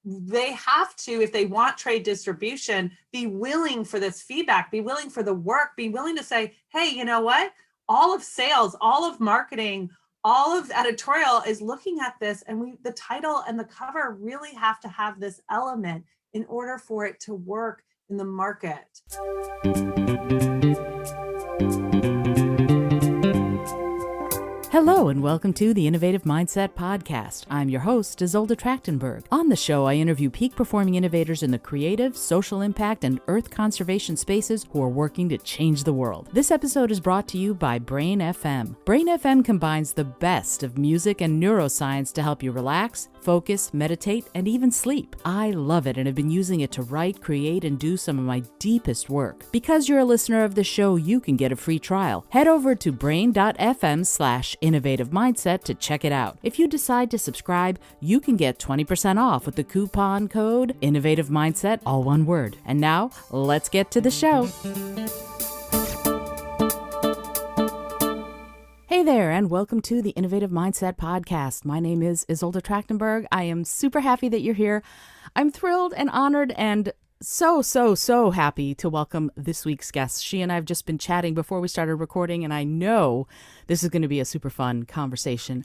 they have to, if they want trade distribution, be willing for this feedback, be willing for the work, be willing to say, hey, you know what? All of sales, all of marketing, all of editorial is looking at this, and the title and the cover really have to have this element in order for it to work in the market. Hello and welcome to the Innovative Mindset Podcast. I'm your host, Isolde Trachtenberg. On the show, I interview peak performing innovators in the creative, social impact, and earth conservation spaces who are working to change the world. This episode is brought to you by Brain FM. Brain FM combines the best of music and neuroscience to help you relax, focus, meditate, and even sleep. I love it and have been using it to write, create, and do some of my deepest work. Because you're a listener of the show, you can get a free trial. Head over to brain.fm/innovative mindset to check it out. If you decide to subscribe, you can get 20% off with the coupon code Innovative Mindset, all one word. And now, let's get to the show. Hey there, and welcome to the Innovative Mindset Podcast. My name is Isolde Trachtenberg. I am super happy that you're here. I'm thrilled and honored and so happy to welcome this week's guest. She and I have just been chatting before we started recording, and I know this is going to be a super fun conversation.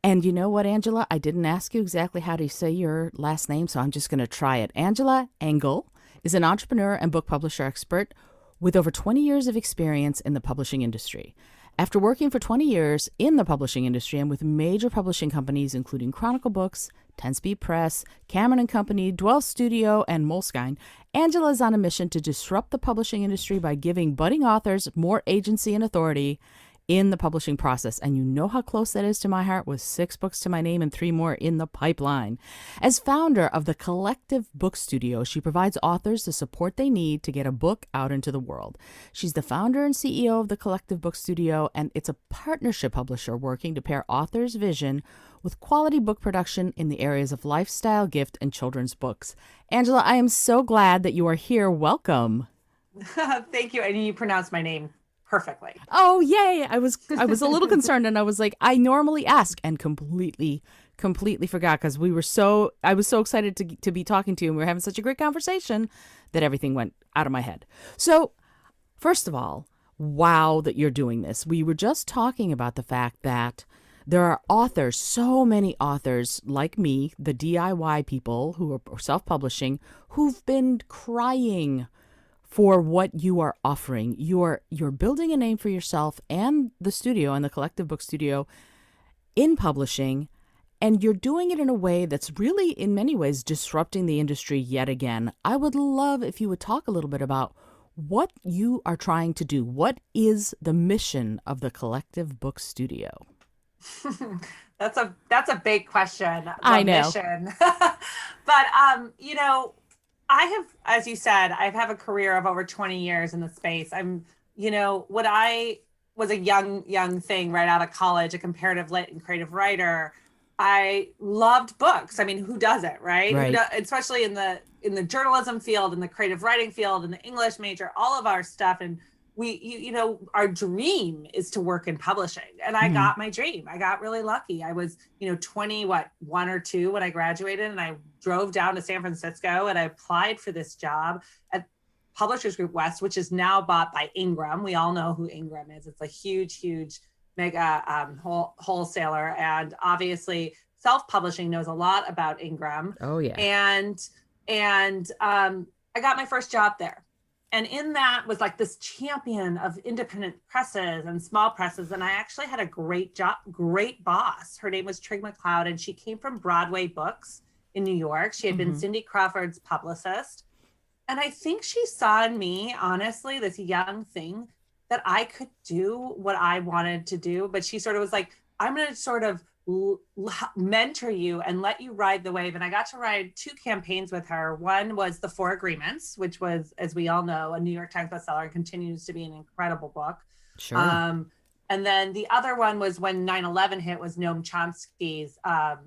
And you know what, Angela? I didn't ask you exactly how to say your last name, so I'm just going to try it. Angela Engel is an entrepreneur and book publisher expert with over 20 years of experience in the publishing industry. After working for 20 years in the publishing industry and with major publishing companies, including Chronicle Books, 10 Speed Press, Cameron & Company, Dwell Studio, and Moleskine, Angela is on a mission to disrupt the publishing industry by giving budding authors more agency and authority in the publishing process. And you know how close that is to my heart, with 6 books to my name and 3 more in the pipeline. As founder of the Collective Book Studio, she provides authors the support they need to get a book out into the world. She's the founder and CEO of the Collective Book Studio, and it's a partnership publisher working to pair authors' vision with quality book production in the areas of lifestyle, gift, and children's books. Angela, I am so glad that you are here. Welcome. Thank you. And you pronounced my name perfectly. Oh, yay. I was a little concerned, and I was like, I normally ask, and completely forgot, because I was so excited to be talking to you, and we were having such a great conversation that everything went out of my head. So first of all, wow that you're doing this. We were just talking about the fact that there are authors, so many authors like me, the DIY people who are self-publishing, who've been crying for what you are offering. You're building a name for yourself and the studio and the Collective Book Studio in publishing, and you're doing it in a way that's really, in many ways, disrupting the industry yet again. I would love if you would talk a little bit about what you are trying to do. What is the mission of the Collective Book Studio? That's a big question. I know. Mission. But I have, as you said, I have a career of over 20 years in the space. When I was a young thing right out of college, a comparative lit and creative writer, I loved books. I mean, who doesn't, right? Right. Especially in the journalism field, in the creative writing field, in the English major, all of our stuff. And our dream is to work in publishing. And I got my dream. I got really lucky. I was, 1 or 2 when I graduated, and I drove down to San Francisco and I applied for this job at Publishers Group West, which is now bought by Ingram. We all know who Ingram is. It's a huge mega wholesaler. And obviously self-publishing knows a lot about Ingram. Oh yeah. And I got my first job there. And in that was like this champion of independent presses and small presses. And I actually had a great boss. Her name was Trig McLeod, and she came from Broadway Books in New York. She had been Cindy Crawford's publicist. And I think she saw in me, honestly, this young thing, that I could do what I wanted to do. But she sort of was like, I'm going to sort of mentor you and let you ride the wave. And I got to ride 2 campaigns with her. One was The 4 Agreements, which was, as we all know, a New York Times bestseller and continues to be an incredible book. Sure. And then the other one was when 9/11 hit, was Noam Chomsky's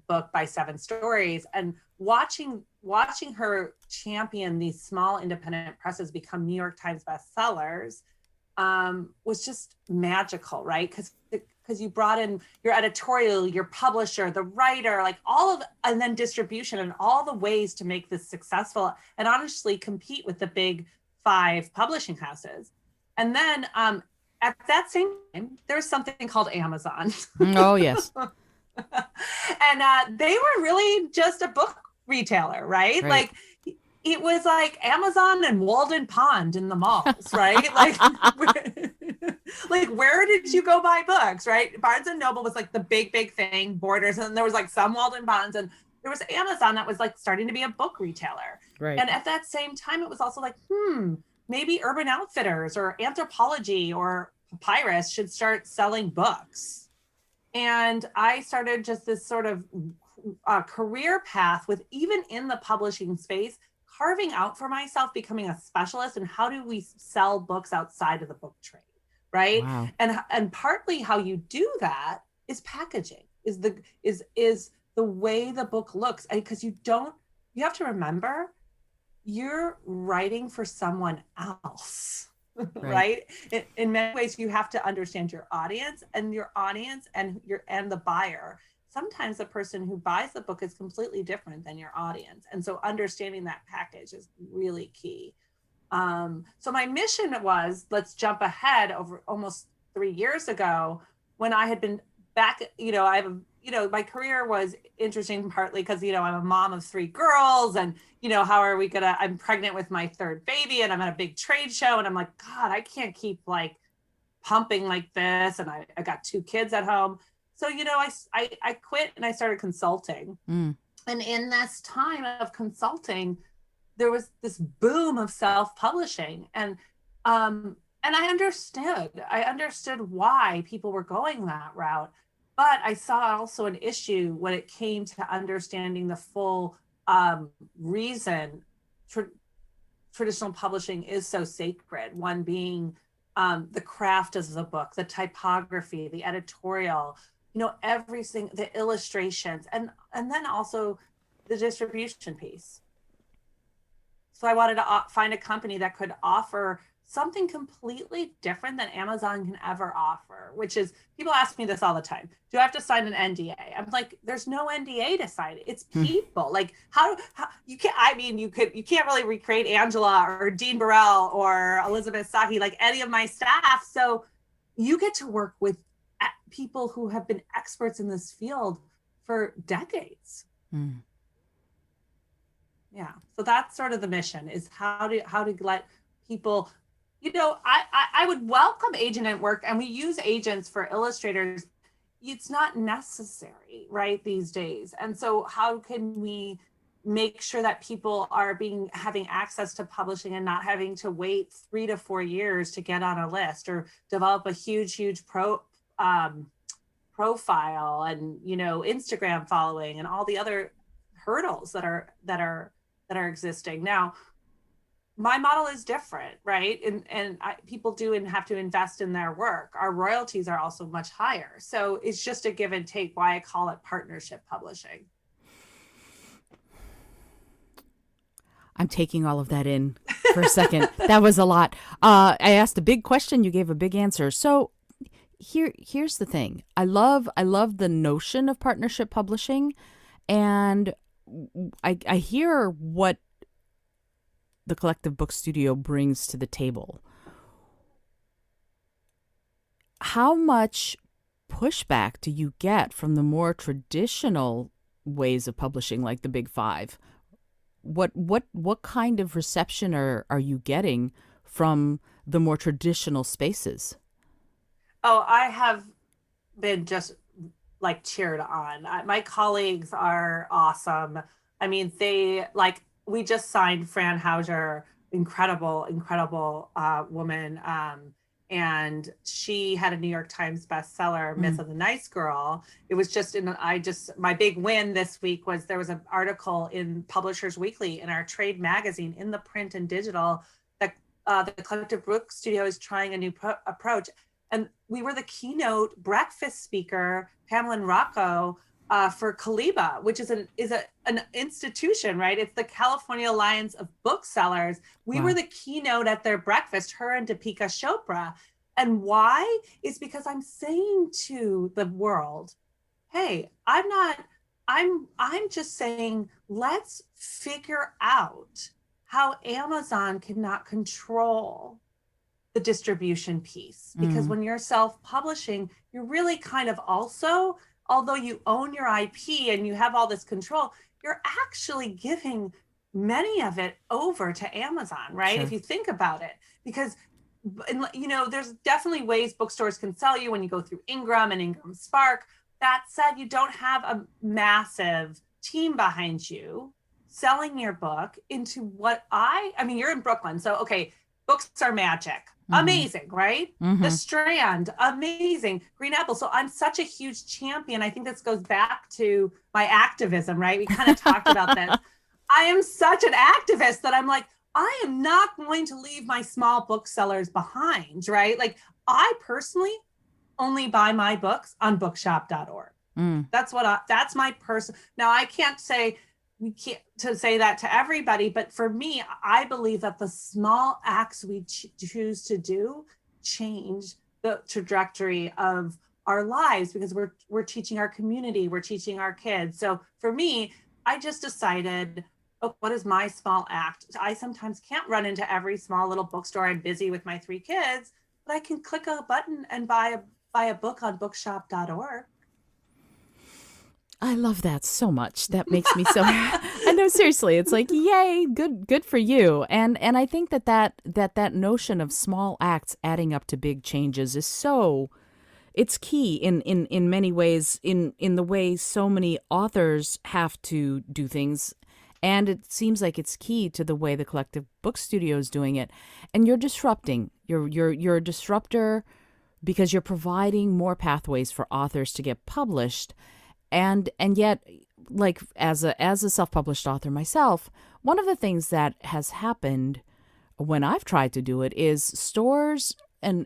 book by 7 Stories. And watching her champion these small independent presses become New York Times bestsellers was just magical, right? Because because you brought in your editorial, your publisher, the writer, like all of, and then distribution and all the ways to make this successful and honestly compete with the big 5 publishing houses. And then at that same time, there's something called Amazon. Oh, yes. And they were really just a book retailer, right? Like it was like Amazon and Walden Pond in the malls, right? Like where did you go buy books, right? Barnes and Noble was like the big thing, Borders, and there was like some Walden Ponds, and there was Amazon that was like starting to be a book retailer. Right. And at that same time, it was also like, maybe Urban Outfitters or Anthropologie or Papyrus should start selling books. And I started just this sort of career path with, even in the publishing space, carving out for myself, becoming a specialist in how do we sell books outside of the book trade, right? Wow. And partly how you do that is packaging, is the way the book looks. Because you have to remember, you're writing for someone else. Right? In many ways, you have to understand your audience and the buyer. Sometimes the person who buys the book is completely different than your audience. And so understanding that package is really key. So my mission was, let's jump ahead over almost 3 years ago, when I had been back, my career was interesting partly because, I'm a mom of 3 girls, and, I'm pregnant with my 3rd baby, and I'm at a big trade show, and I'm like, God, I can't keep like pumping like this. And I got 2 kids at home. So, I quit and I started consulting. And in this time of consulting, there was this boom of self-publishing. And I understood why people were going that route. But I saw also an issue when it came to understanding the full reason traditional publishing is so sacred. One being the craft of the book, the typography, the editorial, everything, the illustrations, and then also the distribution piece. So I wanted to find a company that could offer something completely different than Amazon can ever offer, which is, people ask me this all the time. Do I have to sign an NDA? I'm like, there's no NDA to sign. It's people. Like how you can't really recreate Angela or Dean Burrell or Elizabeth Saki, like any of my staff. So you get to work with people who have been experts in this field for decades. Yeah. So that's sort of the mission, is how to let people, I would welcome agent network, and we use agents for illustrators. It's not necessary, right, these days. And so how can we make sure that people are having access to publishing and not having to wait 3 to 4 years to get on a list or develop a huge profile and, Instagram following and all the other hurdles that are existing now. My model is different, right? And people do and have to invest in their work. Our royalties are also much higher. So it's just a give and take, why I call it partnership publishing. I'm taking all of that in for a second. That was a lot. I asked a big question. You gave a big answer. So here's the thing. I love the notion of partnership publishing, and I hear what the Collective Book Studio brings to the table. How much pushback do you get from the more traditional ways of publishing, like the Big Five? What kind of reception are you getting from the more traditional spaces? Oh, I have been just like cheered on. My colleagues are awesome. I mean, we just signed Fran Hauser, incredible woman. And she had a New York Times bestseller, Myth of the Nice Girl. It was just my big win this week was there was an article in Publishers Weekly in our trade magazine, in the print and digital, that the Collective Book Studio is trying a new approach. And we were the keynote breakfast speaker, Pamela and Rocco, for Kaliba, which is an institution, right? It's the California Alliance of Booksellers. We were the keynote at their breakfast, her and Deepika Chopra. And why? Is because I'm saying to the world, hey, I'm just saying, let's figure out how Amazon cannot control the distribution piece. Because when you're self-publishing, you're really kind of also, although you own your IP and you have all this control, you're actually giving many of it over to Amazon, right? Sure. If you think about it, because there's definitely ways bookstores can sell you when you go through Ingram and Ingram Spark. That said, you don't have a massive team behind you selling your book into I mean, you're in Brooklyn. So, okay, books are magic. Amazing, right? The Strand, amazing. Green Apple. So I'm such a huge champion. I think this goes back to my activism, right? We kind of talked about this. I am such an activist that I'm like, I am not going to leave my small booksellers behind, right? Like, I personally only buy my books on bookshop.org. That's my person. Now, I can't say we can't to say that to everybody, but for me, I believe that the small acts we choose to do change the trajectory of our lives, because we're teaching our community, we're teaching our kids. So for me, I just decided, oh, what is my small act? I sometimes can't run into every small little bookstore. I'm busy with my 3 kids, but I can click a button and buy a book on bookshop.org. I love that so much. That makes me so I know, seriously, it's like, yay, good for you. And I think that notion of small acts adding up to big changes is so, it's key in many ways, in the way so many authors have to do things. And it seems like it's key to the way the Collective Book Studio is doing it. And you're disrupting. You're a disruptor because you're providing more pathways for authors to get published. And yet, like, as a self-published author myself, one of the things that has happened when I've tried to do it is stores and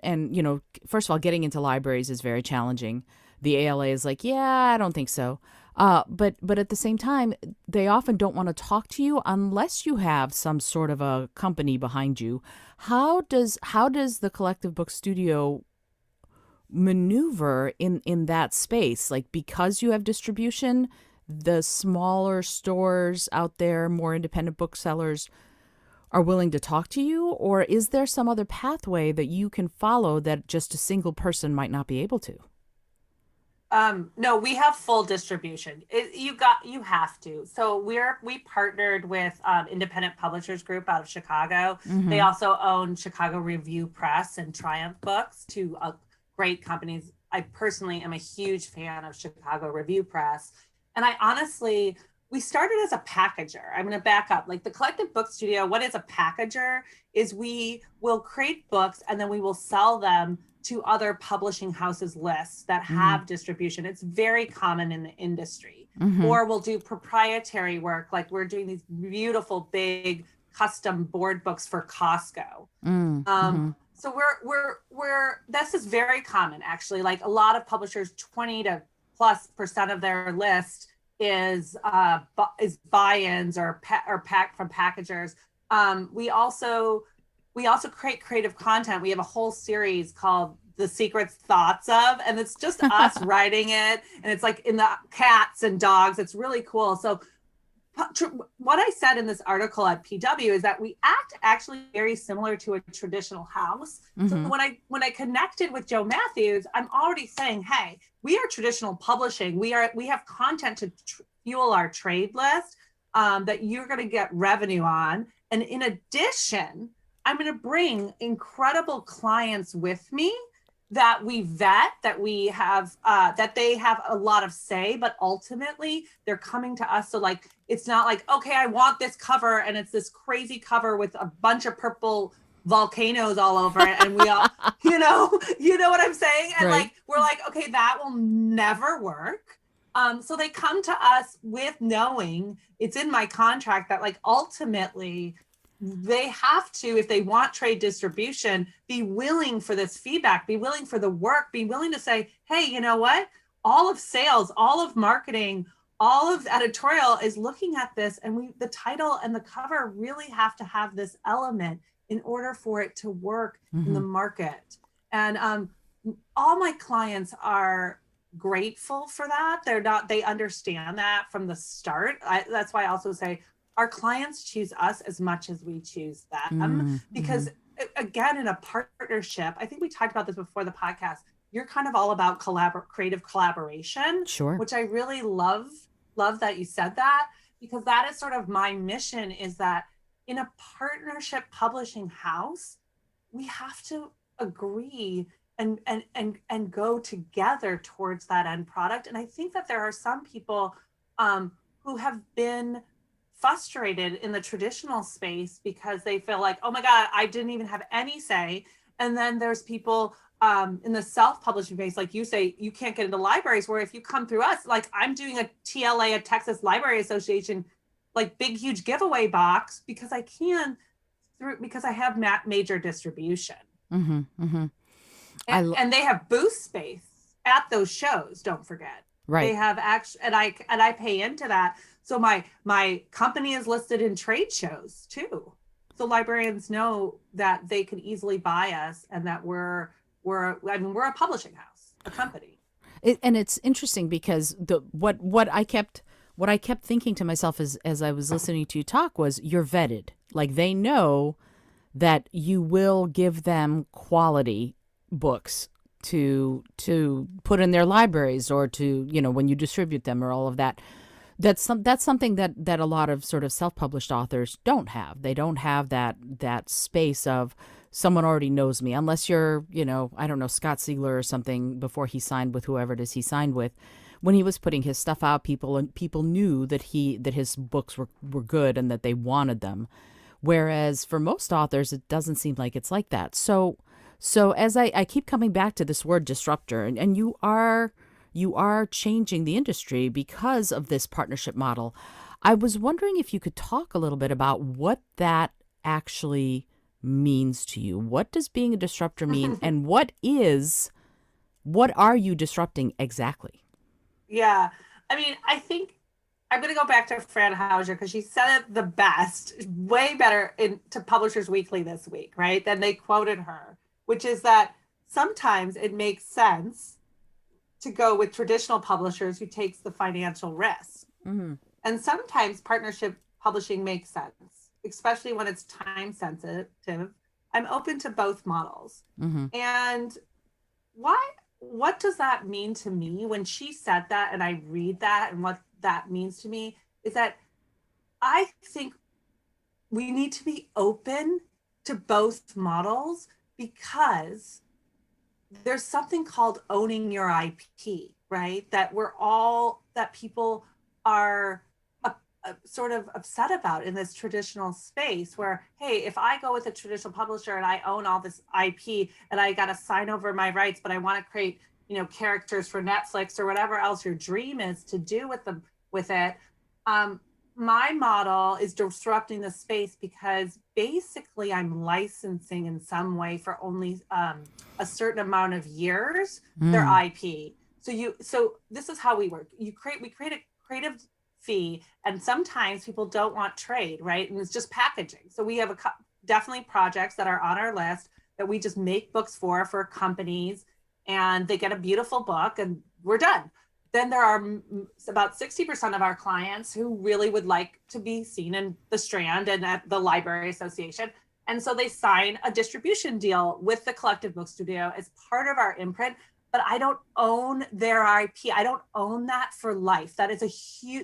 first of all, getting into libraries is very challenging. The ALA is like, yeah, I don't think so. But at the same time, they often don't want to talk to you unless you have some sort of a company behind you. How does the Collective Book Studio maneuver in that space? Like, because you have distribution, the smaller stores out there, more independent booksellers, are willing to talk to you? Or is there some other pathway that you can follow that just a single person might not be able to? No, we have full distribution. You have to. So we partnered with Independent Publishers Group out of Chicago. They also own Chicago Review Press and Triumph Books, two great companies. I personally am a huge fan of Chicago Review Press. And we started as a packager. I'm going to back up. Like, the Collective Book Studio, what is a packager? Is we will create books and then we will sell them to other publishing houses lists that have distribution. It's very common in the industry. Or we'll do proprietary work. Like, we're doing these beautiful, big custom board books for Costco. So this is very common, actually. Like, a lot of publishers, 20 to +% of their list is buy-ins or pack from packagers. We also create creative content. We have a whole series called The Secrets Thoughts Of, and it's just us writing it. And it's like in the cats and dogs. It's really cool. So what I said in this article at PW is that we act actually very similar to a traditional house. So when I connected with Joe Matthews, I'm already saying, hey, we are traditional publishing. We have content to fuel our trade list that you're going to get revenue on. And in addition, I'm going to bring incredible clients with me that we vet, that we have, that they have a lot of say, but ultimately they're coming to us. So, like, it's not like, okay, I want this cover and it's this crazy cover with a bunch of purple volcanoes all over it. And we all, you know what I'm saying? And Right. like, we're like, okay, that will never work. So they come to us with knowing it's in my contract that, like, ultimately they have to, if they want trade distribution, be willing for this feedback, be willing for the work, be willing to say, hey, you know what? All of sales, all of marketing, all of editorial is looking at this, and the title and the cover really have to have this element in order for it to work in the market. And all my clients are grateful for that. They understand that from the start. That's why I also say our clients choose us as much as we choose them, because again, in a partnership, I think we talked about this before the podcast, you're kind of all about creative collaboration, Sure. which I really love that you said that, because that is sort of my mission, is that in a partnership publishing house, we have to agree and go together towards that end product. And I think that there are some people who have been frustrated in the traditional space because they feel like, oh my God, I didn't even have any say. And then there's people in the self-publishing space, like you say, you can't get into libraries, where if you come through us, like I'm doing a TLA, a Texas Library Association, like big, huge giveaway box, because I can because I have major distribution. And they have booth space at those shows, don't forget. Right. They have and I pay into that. So my company is listed in trade shows too. So librarians know that they can easily buy us, and that we're a publishing house, a company. And it's interesting because what I kept thinking to myself as I was listening to you talk was, you're vetted. Like, they know that you will give them quality books to put in their libraries, or to, when you distribute them, or all of that. That's something that a lot of sort of self-published authors don't have. They don't have that space of, someone already knows me, unless you're, I don't know, Scott Siegler or something, before he signed with whoever it is he signed with. When he was putting his stuff out, people knew that his books were good and that they wanted them. Whereas for most authors, it doesn't seem like it's like that. So as I keep coming back to this word disruptor, and you are changing the industry because of this partnership model, I was wondering if you could talk a little bit about what that actually means to you. What does being a disruptor mean? And what are you disrupting exactly? Yeah. I mean, I think I'm going to go back to Fran Hauser, because she said it the best, way better to Publishers Weekly this week, right? Then they quoted her, which is that sometimes it makes sense to go with traditional publishers who takes the financial risk. And sometimes partnership publishing makes sense, especially when it's time sensitive. I'm open to both models. And what does that mean to me when she said that, and I read that, and what that means to me is that I think we need to be open to both models, because there's something called owning your IP, right? That people are sort of upset about in this traditional space, where, hey, if I go with a traditional publisher and I own all this IP and I got to sign over my rights, but I want to create, characters for Netflix or whatever else your dream is to do with it. My model is disrupting the space, because basically I'm licensing in some way for only a certain amount of years their IP. So this is how we work. We create a creative fee, and sometimes people don't want trade, right? And it's just packaging. So we have definitely projects that are on our list that we just make books for companies, and they get a beautiful book, and we're done. Then there are about 60% of our clients who really would like to be seen in the Strand and at the Library Association. And so they sign a distribution deal with the Collective Book Studio as part of our imprint, but I don't own their IP. I don't own that for life. That is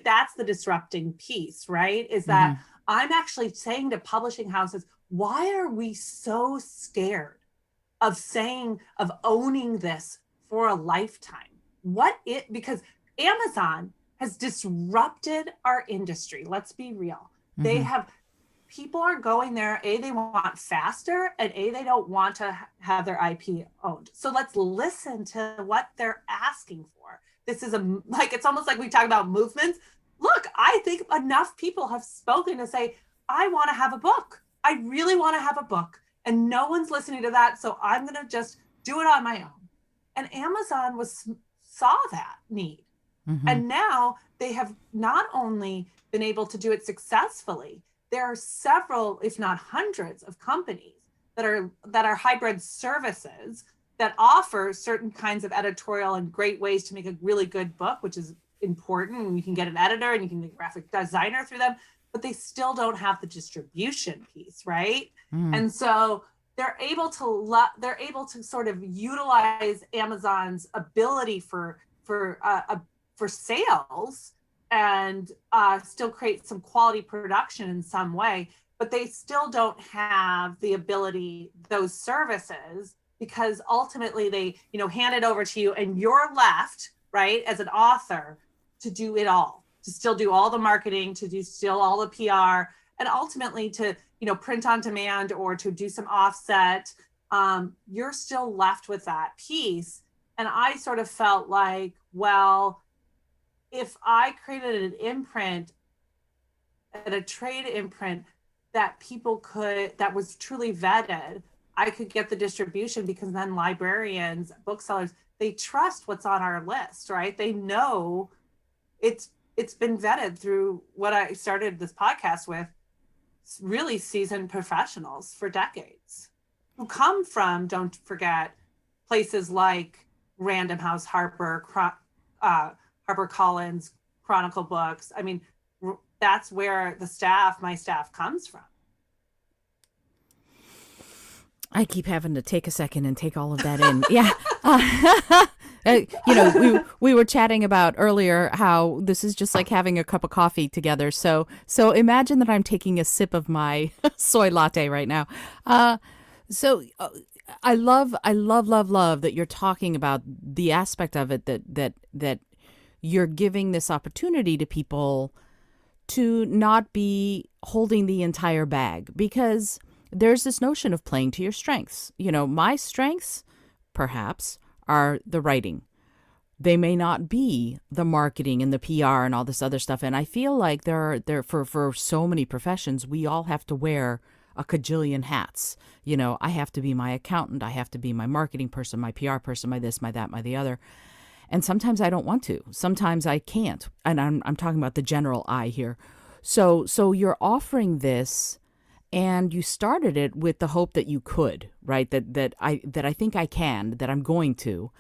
that's the disrupting piece, right? Is that I'm actually saying to publishing houses, why are we so scared of owning this for a lifetime? Because Amazon has disrupted our industry. Let's be real. People are going there, they want faster, and they don't want to have their IP owned. So let's listen to what they're asking for. This is it's almost like we talk about movements. Look, I think enough people have spoken to say, I want to have a book. I really want to have a book, and no one's listening to that. So I'm going to just do it on my own. And Amazon saw that need. And now they have not only been able to do it successfully, there are several, if not hundreds, of companies that are hybrid services that offer certain kinds of editorial and great ways to make a really good book, which is important. And you can get an editor and you can get a graphic designer through them, but they still don't have the distribution piece, right? And so they're able to sort of utilize Amazon's ability for sales and still create some quality production in some way, but they still don't have the ability, those services, because ultimately they, hand it over to you and you're left, right, as an author to do it all, to still do all the marketing, to do still all the PR, and ultimately to, print on demand or to do some offset. You're still left with that piece. And I sort of felt like, well, if I created an imprint and a trade imprint that that was truly vetted, I could get the distribution, because then librarians, booksellers, they trust what's on our list, right? They know it's been vetted through what I started this podcast with, really seasoned professionals for decades who come from, don't forget, places like Random House, HarperCollins, Chronicle Books. I mean, that's where my staff comes from. I keep having to take a second and take all of that in. Yeah. We were chatting about earlier how this is just like having a cup of coffee together. So imagine that I'm taking a sip of my soy latte right now. I love that you're talking about the aspect of it that you're giving this opportunity to people to not be holding the entire bag, because there's this notion of playing to your strengths. My strengths, perhaps, are the writing. They may not be the marketing and the PR and all this other stuff. And I feel like for so many professions, we all have to wear a cajillion hats. I have to be my accountant. I have to be my marketing person, my PR person, my this, my that, my the other. And sometimes I don't want to. Sometimes I can't. And I'm talking about the general I here. So you're offering this, and you started it with the hope that you could, right? That I think I can, that I'm going to.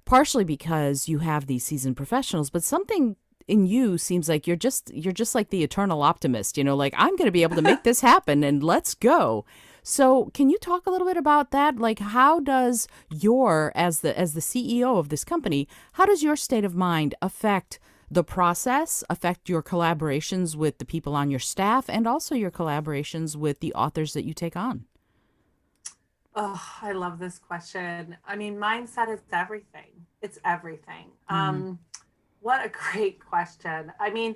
Partially because you have these seasoned professionals, but something in you seems like you're just like the eternal optimist, like, I'm going to be able to make this happen and let's go. So can you talk a little bit about that? Like, how does as the CEO of this company, how does your state of mind affect the process, affect your collaborations with the people on your staff, and also your collaborations with the authors that you take on? Oh, I love this question. I mean, mindset is everything. It's everything. What a great question. I mean,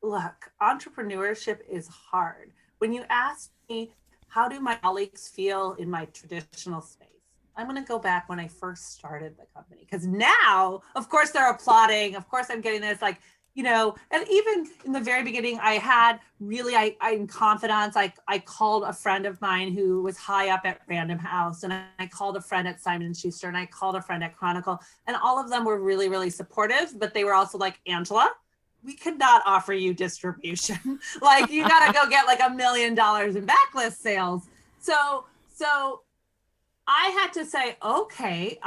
look, entrepreneurship is hard. When you ask me, how do my colleagues feel in my traditional space? I'm going to go back when I first started the company, because now, of course, they're applauding. Of course, I'm getting this, like, and even in the very beginning, I had really, I in confidence, I called a friend of mine who was high up at Random House, and I called a friend at Simon & Schuster, and I called a friend at Chronicle, and all of them were really, really supportive, but they were also like, Angela, we could not offer you distribution. Like, you got to go get like $1 million in backlist sales. So I had to say, okay,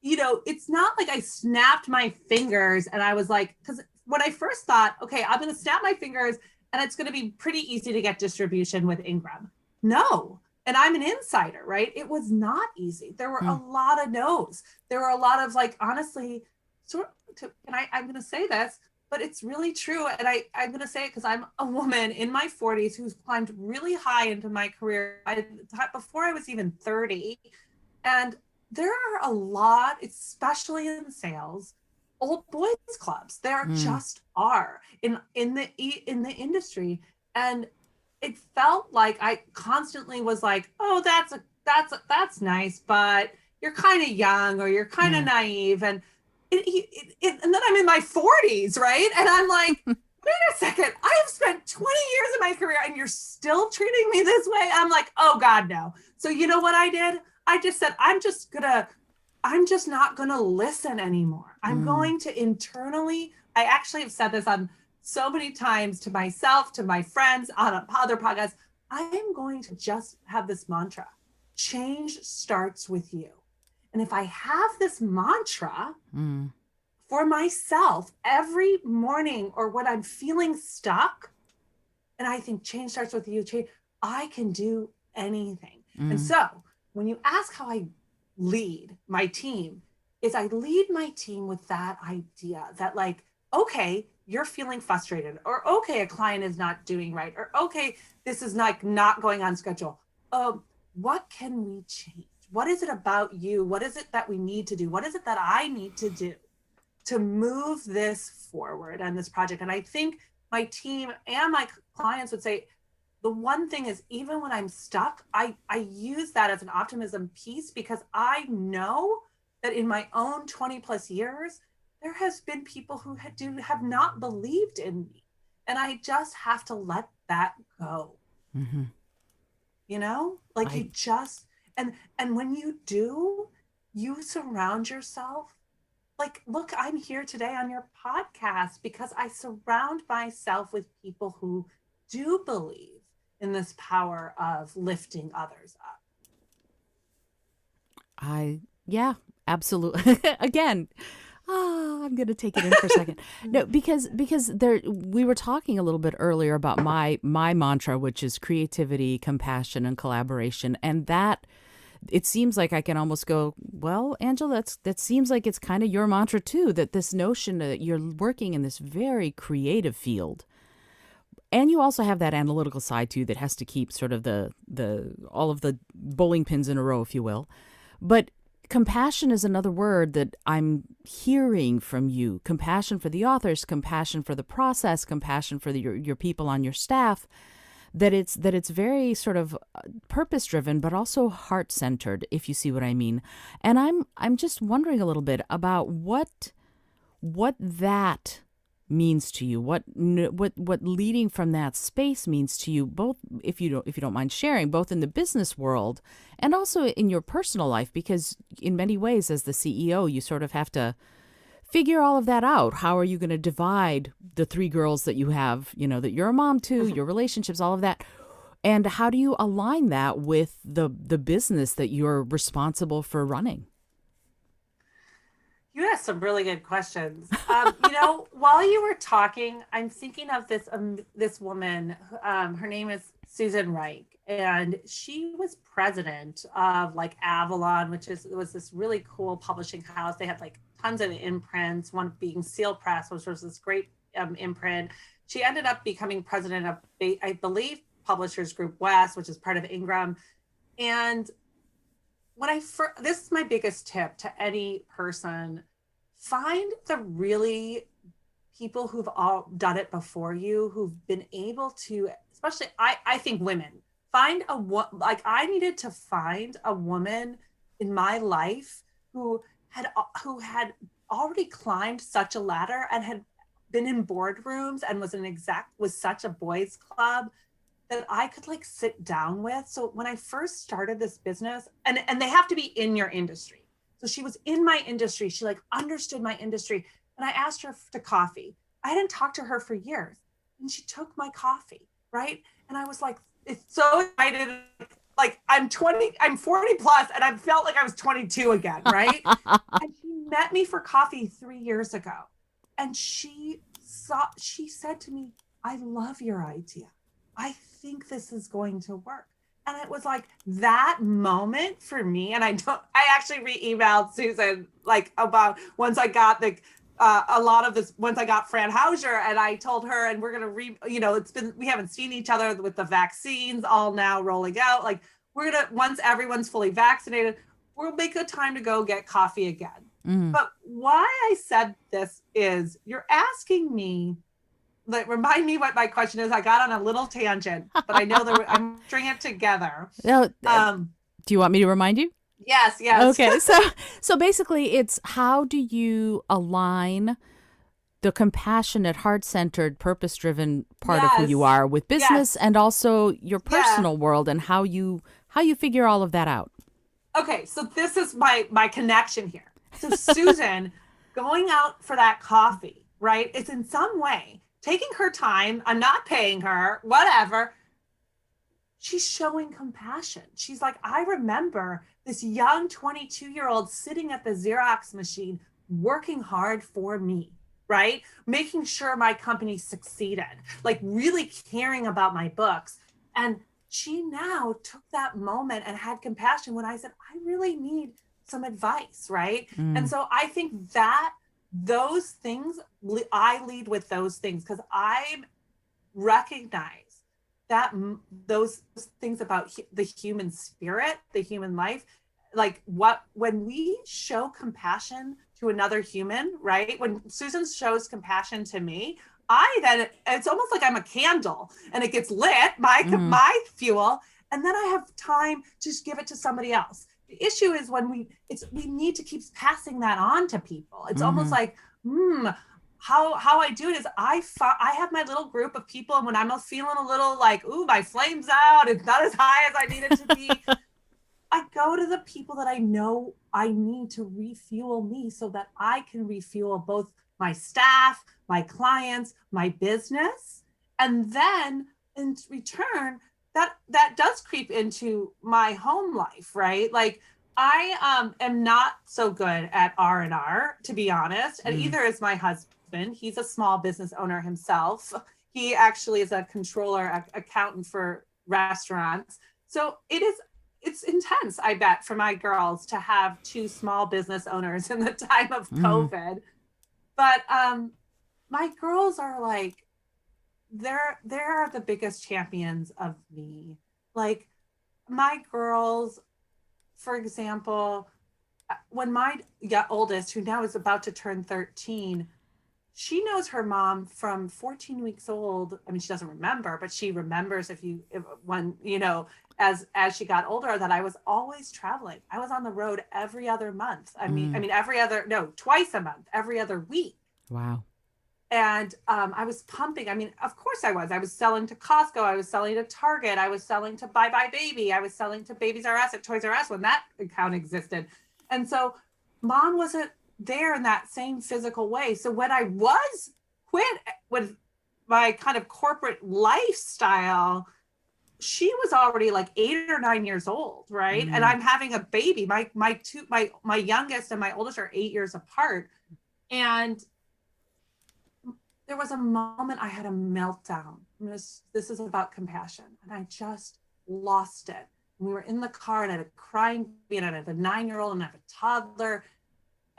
it's not like I snapped my fingers and I was like, because when I first thought, okay, I'm going to snap my fingers and it's going to be pretty easy to get distribution with Ingram. No. And I'm an insider, right? It was not easy. There were a lot of no's. There were a lot of, like, honestly, I'm going to say this, but it's really true. And I'm going to say it because I'm a woman in my 40s who's climbed really high into my career before I was even 30. And there are a lot, especially in sales, old boys clubs. There just are in the industry. And it felt like I constantly was like, oh, that's nice, but you're kind of young or you're kind of naive. And and then I'm in my 40s, right? And I'm like, wait a second, I have spent 20 years of my career and you're still treating me this way? I'm like, oh God, no. So you know what I did? I just said, I'm just not gonna listen anymore. I'm going to internally, I actually have said this on so many times to myself, to my friends, on other podcasts, I am going to just have this mantra: change starts with you. And if I have this mantra for myself every morning or when I'm feeling stuck, and I think change starts with you, change, I can do anything. And so when you ask how I lead my team, is I lead my team with that idea that like, okay, you're feeling frustrated, or okay, a client is not doing right, or okay, this is not going on schedule. What can we change? What is it about you? What is it that we need to do? What is it that I need to do to move this forward on this project? And I think my team and my clients would say, the one thing is, even when I'm stuck, I use that as an optimism piece, because I know that in my own 20 plus years, there has been people who have not believed in me. And I just have to let that go. You know, like you just, and when you do, you surround yourself. Like, look, I'm here today on your podcast because I surround myself with people who do believe in this power of lifting others up. Yeah, absolutely. Again, I'm going to take it in for a second. No, because we were talking a little bit earlier about my mantra, which is creativity, compassion, and collaboration. And that, it seems like I can almost go, well, Angela, that seems like it's kind of your mantra too, that this notion that you're working in this very creative field. And you also have that analytical side too that has to keep sort of the all of the bowling pins in a row, if you will. But compassion is another word that I'm hearing from you. Compassion for the authors, compassion for the process, compassion for your people on your staff. That it's very sort of purpose driven, but also heart centered, if you see what I mean. And I'm just wondering a little bit about what that means to you, what leading from that space means to you, both if you don't mind sharing, both in the business world and also in your personal life, because in many ways as the CEO you sort of have to figure all of that out. How are you going to divide the 3 girls that you have, that you're a mom to, your relationships, all of that, and how do you align that with the business that you're responsible for running? You asked some really good questions. While you were talking, I'm thinking of this woman. Her name is Susan Reich, and she was president of like Avalon, which was this really cool publishing house. They had like tons of imprints, one being Seal Press, which was this great imprint. She ended up becoming president of, I believe, Publishers Group West, which is part of Ingram. And this is my biggest tip to any person: find the really people who've all done it before you, who've been able to, especially I think women, I needed to find a woman in my life who had already climbed such a ladder and had been in boardrooms and was such a boys club that I could like sit down with. So when I first started this business, and they have to be in your industry. So she was in my industry. She like understood my industry. And I asked her to coffee. I hadn't talked to her for years. And she took my coffee, right? And I was like, it's so excited. Like I'm 40 plus, and I felt like I was 22 again, right? And she met me for coffee 3 years ago. And she said to me, I love your idea. I think this is going to work. And it was like that moment for me. And I actually re-emailed Susan, like about once I got once I got Fran Hauser, and I told her, and we're going to we haven't seen each other with the vaccines all now rolling out. Like once everyone's fully vaccinated, we'll make a time to go get coffee again. But why I said this is you're asking me, like, remind me what my question is. I got on a little tangent, but I know that I'm stringing it together. No, do you want me to remind you? Yes. Okay, so basically, it's how do you align the compassionate, heart-centered, purpose-driven part of who you are with business and also your personal world, and how you figure all of that out. Okay, so this is my connection here. So Susan, going out for that coffee, right? It's in some way taking her time. I'm not paying her, whatever. she's showing compassion. She's like, I remember this young 22-year-old sitting at the Xerox machine, working hard for me, right? Making sure my company succeeded, like really caring about my books. And she now took that moment and had compassion when I said, I really need some advice, right? And Mm. so I think that those things, I lead with those things because I recognize that those things about the human spirit, the human life, like what when we show compassion to another human, right? When Susan shows compassion to me, I then it's almost like I'm a candle and it gets lit, Mm. my fuel, and then I have time to just give it to somebody else. The issue is when we need to keep passing that on to people. It's almost Mm-hmm. like, how I do it is I have my little group of people, and when I'm feeling a little like, ooh, my flame's out, it's not as high as I need it to be, I go to the people that I know I need to refuel me so that I can refuel both my staff, my clients, my business. And then in return, that does creep into my home life, right? Like I am not so good at R&R, to be honest, and Mm. either is my husband. He's a small business owner himself. He actually is a controller, accountant for restaurants. So it's intense, I bet, for my girls to have two small business owners in the time of Mm. COVID. But my girls are like, they're the biggest champions of me. Like my girls, for example, when my oldest, who now is about to turn 13, she knows her mom from 14 weeks old. I mean, she doesn't remember, but she remembers if when, as she got older, that I was always traveling. I was on the road every other month. Mm. Every other, no, twice a month, every other week. Wow. And I was pumping. I mean, of course I was selling to Costco. I was selling to Target. I was selling to Bye Bye Baby. I was selling to Babies R Us at Toys R Us when that account existed. And so mom wasn't there in that same physical way. So when I was quit with my kind of corporate lifestyle, she was already like 8 or 9 years old, right? And Mm. I'm having a baby. My youngest and my oldest are 8 years apart. And there was a moment I had a meltdown. This is about compassion. And I just lost it. We were in the car and I had a crying baby and I have a 9-year-old and I have a toddler.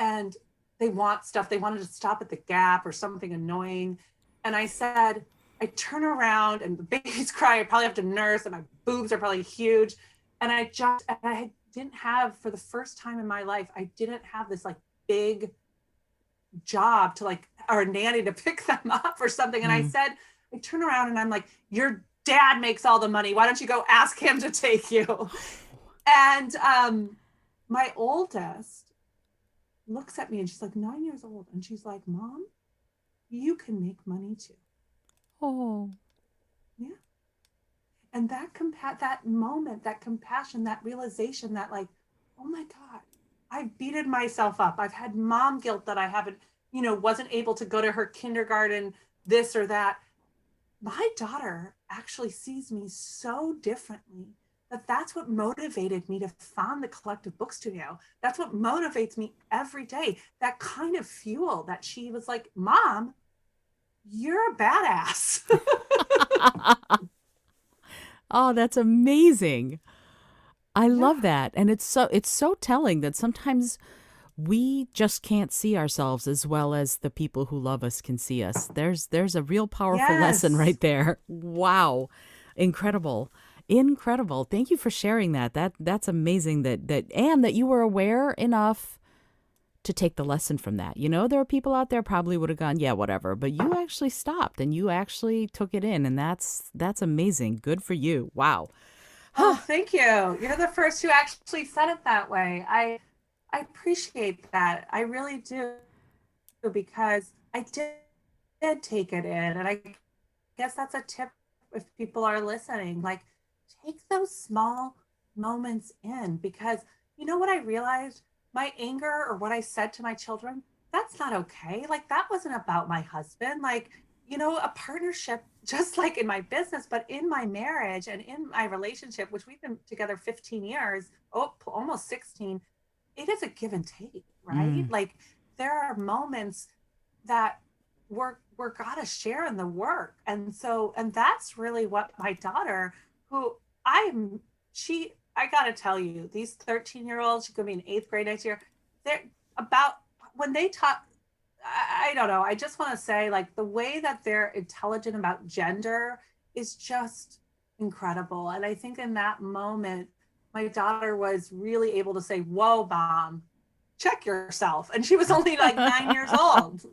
And they want stuff. They wanted to stop at the Gap or something annoying. And I said, I turn around and the baby's crying. I probably have to nurse and my boobs are probably huge. And I didn't have, for the first time in my life, I didn't have this like big job to like, or a nanny to pick them up or something. And I Mm. said, I turn around and I'm like, your dad makes all the money. Why don't you go ask him to take you? And my oldest looks at me and she's like 9 years old. And she's like, Mom, you can make money too. Oh. Yeah. And that moment, that compassion, that realization that like, oh my God, I've beaten myself up. I've had mom guilt that I haven't, wasn't able to go to her kindergarten, this or that. My daughter actually sees me so differently that's what motivated me to found the Collective Book Studio. That's what motivates me every day. That kind of fuel that she was like, Mom, you're a badass. Oh, that's amazing. I Yeah. love that. And it's so telling that sometimes we just can't see ourselves as well as the people who love us can see us. There's a real powerful lesson Yes. right there. Wow. Incredible. Incredible. Thank you for sharing that. That's amazing that you were aware enough to take the lesson from that. There are people out there probably would have gone, yeah, whatever, but you actually stopped and you actually took it in, and that's amazing. Good for you. Wow. Oh, Huh. thank you. You're the first who actually said it that way. I appreciate that. I really do, because I did take it in. And I guess that's a tip if people are listening. Like, take those small moments in, because you know what I realized? My anger or what I said to my children, that's not okay. Like, that wasn't about my husband. Like, a partnership, just like in my business, but in my marriage and in my relationship, which we've been together 15 years, almost 16, it is a give and take, right? Mm. Like there are moments that we're gotta share in the work. And that's really what my daughter, who I'm she I gotta tell you, these 13-year-olds, she's gonna be in eighth grade next year, they're about when they talk, I don't know. I just want to say, like, the way that they're intelligent about gender is just incredible. And I think in that moment, my daughter was really able to say, "Whoa, mom, check yourself." And she was only like 9 years old.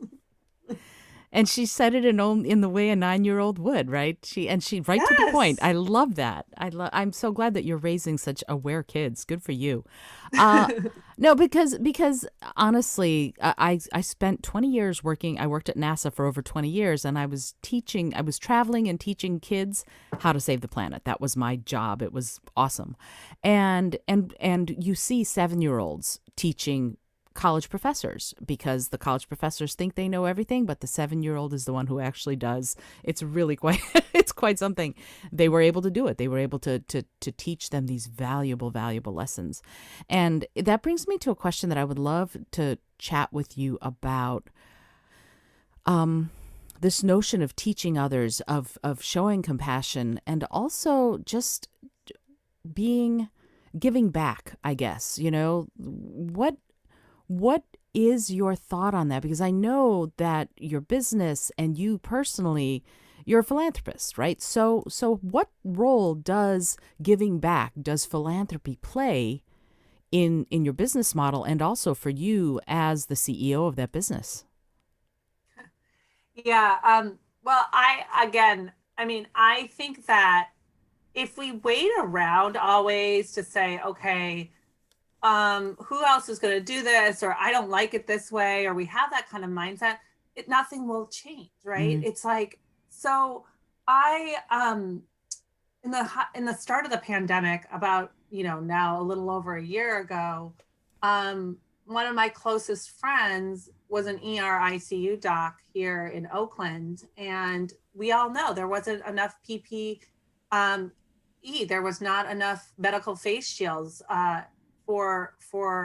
And she said it in the way a 9-year-old would, right? She right to the point. Yes. I love that. I'm so glad that you're raising such aware kids. Good for you. Uh, no, because honestly, I spent 20 years working. I worked at NASA for over 20 years, and I was teaching. I was traveling and teaching kids how to save the planet. That was my job. It was awesome, and you see 7-year-olds teaching college professors because the college professors think they know everything, but the 7-year-old is the one who actually does. It's really quite it's quite something. They were able to do it. They were able to teach them these valuable lessons. And that brings me to a question that I would love to chat with you about. This notion of teaching others, of showing compassion, and also just being giving back, I guess. What is your thought on that? Because I know that your business and you personally, you're a philanthropist, right? So what role does giving back, does philanthropy play in your business model and also for you as the CEO of that business? Yeah. Well, I think that if we wait around always to say, okay, who else is going to do this, or I don't like it this way, or we have that kind of mindset, nothing will change, right? Mm-hmm. It's like, so I in the start of the pandemic, about now a little over a year ago, one of my closest friends was an ER ICU doc here in Oakland, and we all know there wasn't enough PP there was not enough medical face shields for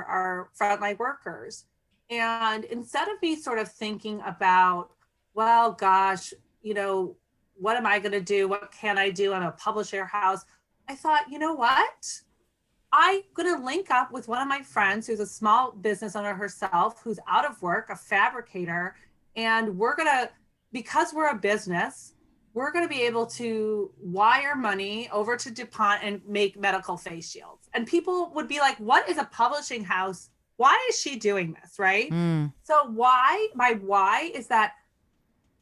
our frontline workers. And instead of me sort of thinking about, well, gosh, what am I going to do? What can I do? I'm a publisher house. I thought, you know what? I'm going to link up with one of my friends who's a small business owner herself, who's out of work, a fabricator. And because we're a business, we're going to be able to wire money over to DuPont and make medical face shields. And people would be like, what is a publishing house? Why is she doing this? Right. Mm. So my why is that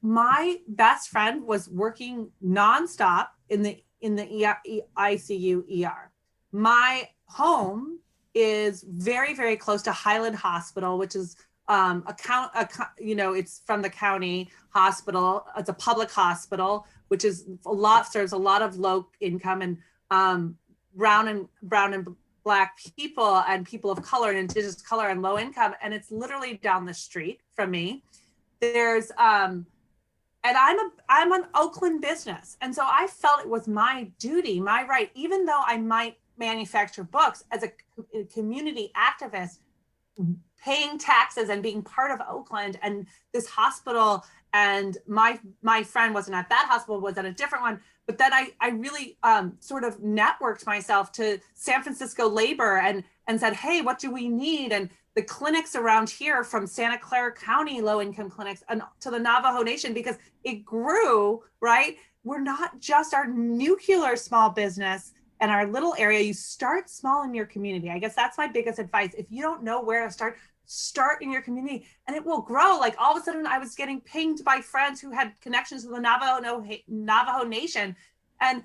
my best friend was working nonstop in the ICU ER. My home is very, very close to Highland Hospital, which is it's from the county hospital. It's a public hospital, which serves a lot of low income and brown and black people and people of color and indigenous color and low income. And it's literally down the street from me. There's and I'm an Oakland business. And so I felt it was my duty, my right, even though I might manufacture books as a community activist, paying taxes and being part of Oakland and this hospital. And my friend wasn't at that hospital, was at a different one. But then I really sort of networked myself to San Francisco labor and said, hey, what do we need? And the clinics around here, from Santa Clara County low-income clinics and to the Navajo Nation, because it grew, right? We're not just our nuclear small business and our little area. You start small in your community. I guess that's my biggest advice. If you don't know where to start in your community and it will grow. Like all of a sudden I was getting pinged by friends who had connections to the Navajo Nation. And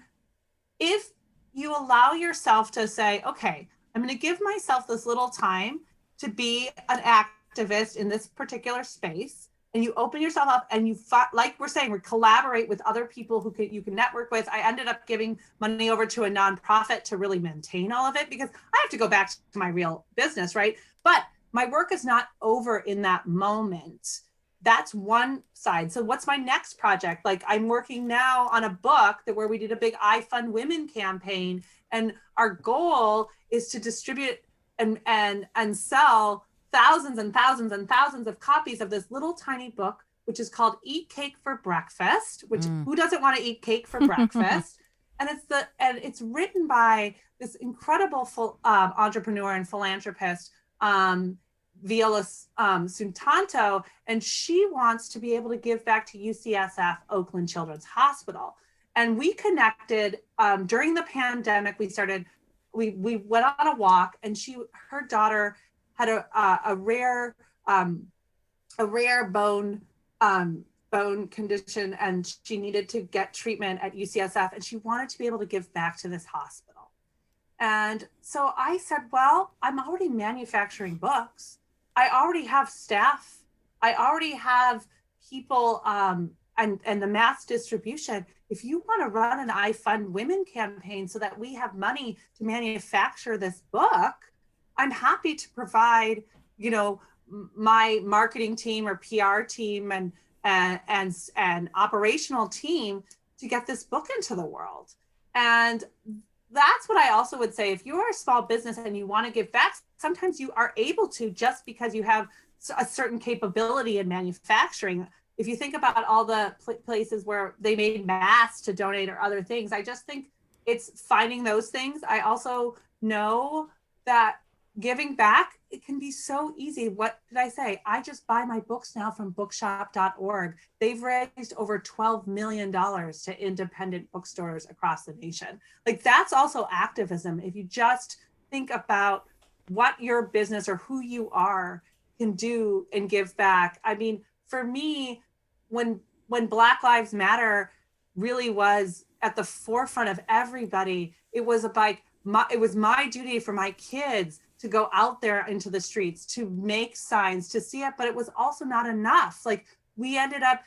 if you allow yourself to say, okay, I'm going to give myself this little time to be an activist in this particular space, and you open yourself up and like we're saying, we collaborate with other people you can network with. I ended up giving money over to a nonprofit to really maintain all of it because I have to go back to my real business, right? But my work is not over in that moment. that's one side. So what's my next project? Like I'm working now on a book where we did a big I Fund Women campaign, and our goal is to distribute and sell thousands and thousands and thousands of copies of this little tiny book, which is called Eat Cake for Breakfast, which who doesn't want to eat cake for breakfast? And it's written by this incredible entrepreneur and philanthropist, Viola Suntanto, and she wants to be able to give back to UCSF Oakland Children's Hospital. And we connected during the pandemic. We went on a walk, and her daughter had a rare bone condition, and she needed to get treatment at UCSF, and she wanted to be able to give back to this hospital. And so I said, well, I'm already manufacturing books. I already have staff. I already have people and the mass distribution. If you want to run an I Fund Women campaign so that we have money to manufacture this book, I'm happy to provide, my marketing team or PR team and operational team to get this book into the world. And that's what I also would say. If you are a small business and you want to give back, sometimes you are able to just because you have a certain capability in manufacturing. If you think about all the places where they made masks to donate or other things, I just think it's finding those things. I also know that giving back, it can be so easy. What did I say? I just buy my books now from bookshop.org. They've raised over $12 million to independent bookstores across the nation. Like that's also activism. If you just think about what your business or who you are can do and give back. I mean, for me, when Black Lives Matter really was at the forefront of everybody, it was my duty for my kids to go out there into the streets, to make signs, to see it, but it was also not enough. Like we ended up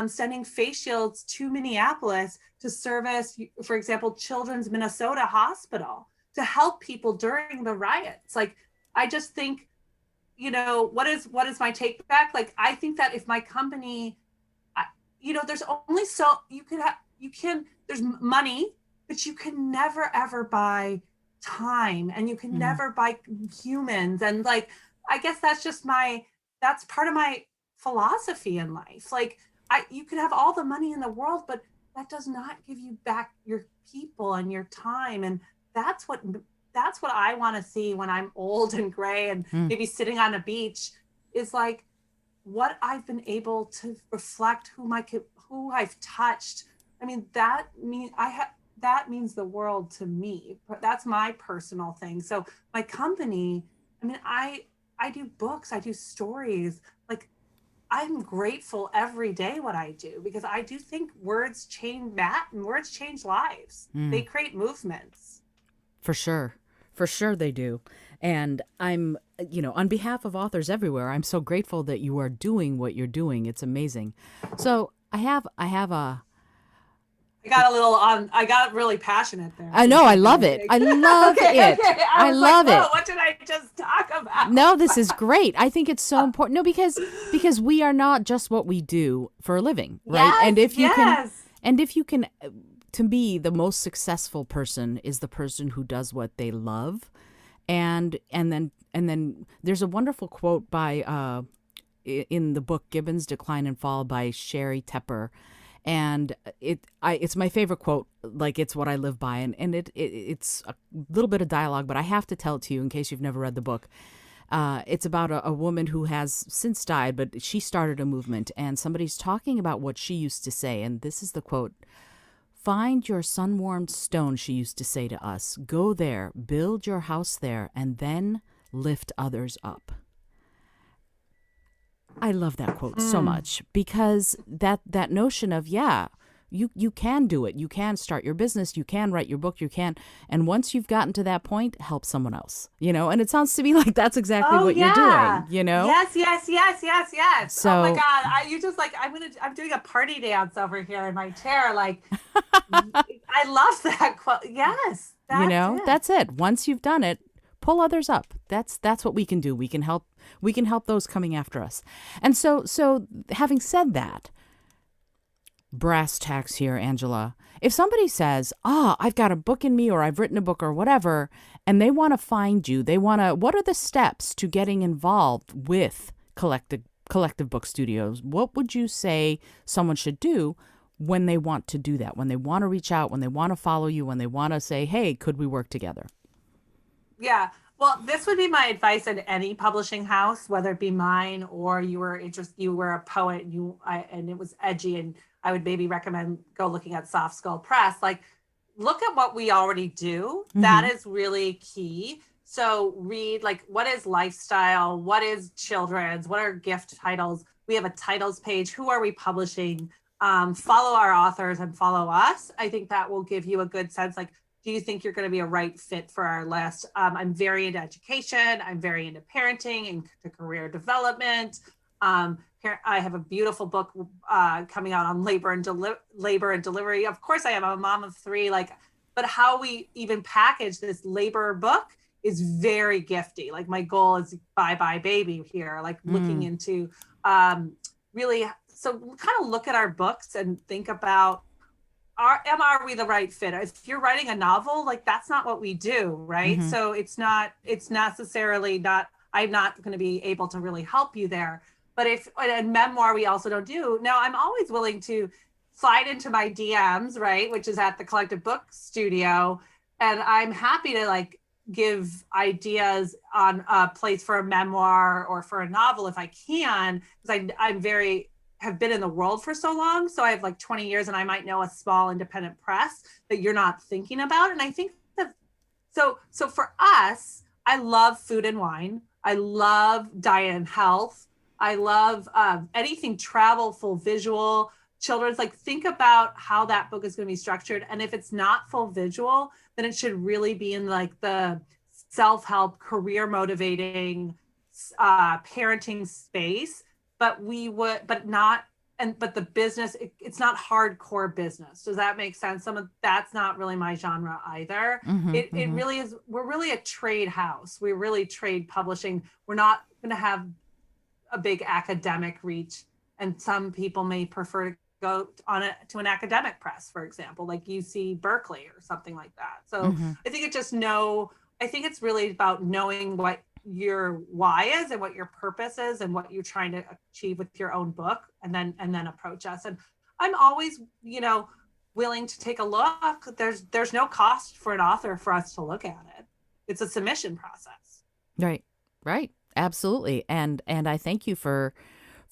sending face shields to Minneapolis to service, for example, Children's Minnesota Hospital to help people during the riots. Like, I just think, what is my take back? Like, I think that if my company, there's only there's money, but you can never, ever buy time, and you can never buy humans. And like, I guess that's part of my philosophy in life. Like you could have all the money in the world, but that does not give you back your people and your time. And that's what I want to see when I'm old and gray and maybe sitting on a beach, is like what I've been able to reflect, who I've touched. I mean, that means the world to me. That's my personal thing. So my company, I mean, I do books, I do stories. Like I'm grateful every day what I do, because I do think words change lives. They create movements. For sure they do. And I'm, on behalf of authors everywhere, I'm so grateful that you are doing what you're doing. It's amazing. So I got really passionate there. I know. I love it. I love it. Okay. I love it. What did I just talk about? No, this is great. I think it's so important. No, because we are not just what we do for a living, right? Yes, and if you can, to me, the most successful person is the person who does what they love. And then there's a wonderful quote by in the book Gibbon's Decline and Fall by Sherry Tepper. And it's my favorite quote. Like, it's what I live by, and it's a little bit of dialogue, but I have to tell it to you in case you've never read the book. It's about a woman who has since died, but she started a movement, and somebody's talking about what she used to say, and this is the quote: "Find your sun-warmed stone," she used to say to us. "Go there, build your house there, and then lift others up." I love that quote so much, because that notion of, you can do it. You can start your business. You can write your book. You can. And once you've gotten to that point, help someone else, and it sounds to me like that's exactly what you're doing, Yes. So, oh my God. I'm doing a party dance over here in my chair. Like, I love that quote. Yes. That's it. Once you've done it, pull others up. That's what we can do. We can help those coming after us. And so having said that, brass tacks here, Angela. If somebody says, I've got a book in me, or I've written a book or whatever, and they want to find you, what are the steps to getting involved with Collective Book Studios? What would you say someone should do when they want to do that, when they want to reach out, when they want to follow you, when they want to say, hey, could we work together? Yeah. Well, this would be my advice in any publishing house, whether it be mine or you were a poet and it was edgy, and I would maybe recommend go looking at Soft Skull Press. Like, look at what we already do. Mm-hmm. That is really key. So read, like, what is lifestyle? What is children's? What are gift titles? We have a titles page. Who are we publishing? Follow our authors and follow us. I think that will give you a good sense. Like, do you think you're going to be a right fit for our list? I'm very into education. I'm very into parenting and to career development. I have a beautiful book coming out on labor and delivery. Of course, I am a mom of 3. But how we even package this labor book is very gifty. Like, my goal is bye bye baby here. Like, looking into really. So kind of look at our books and think about, are we the right fit? If you're writing a novel, like, that's not what we do, right? Mm-hmm. So it's necessarily not, I'm not going to be able to really help you there. But if a memoir we also don't do. Now, I'm always willing to slide into my DMs, right, which is at the Collective Book Studio, and I'm happy to give ideas on a place for a memoir or for a novel if I can, because I'm have been in the world for so long. So I have 20 years, and I might know a small independent press that you're not thinking about. And I think that, so for us, I love food and wine. I love diet and health. I love anything travel, full visual, children's. Think about how that book is going to be structured. And if it's not full visual, then it should really be in the self-help, career motivating, parenting space. But the business, it's not hardcore business. Does that make sense? That's not really my genre either. Mm-hmm, it really is. We're really a trade house. We're really trade publishing. We're not going to have a big academic reach. And some people may prefer to go to an academic press, for example, like UC Berkeley or something like that. So mm-hmm. I think it's really about knowing what your why is and what your purpose is and what you're trying to achieve with your own book, and then approach us. And I'm always, willing to take a look. There's no cost for an author for us to look at it. It's a submission process. Right. Absolutely. And I thank you for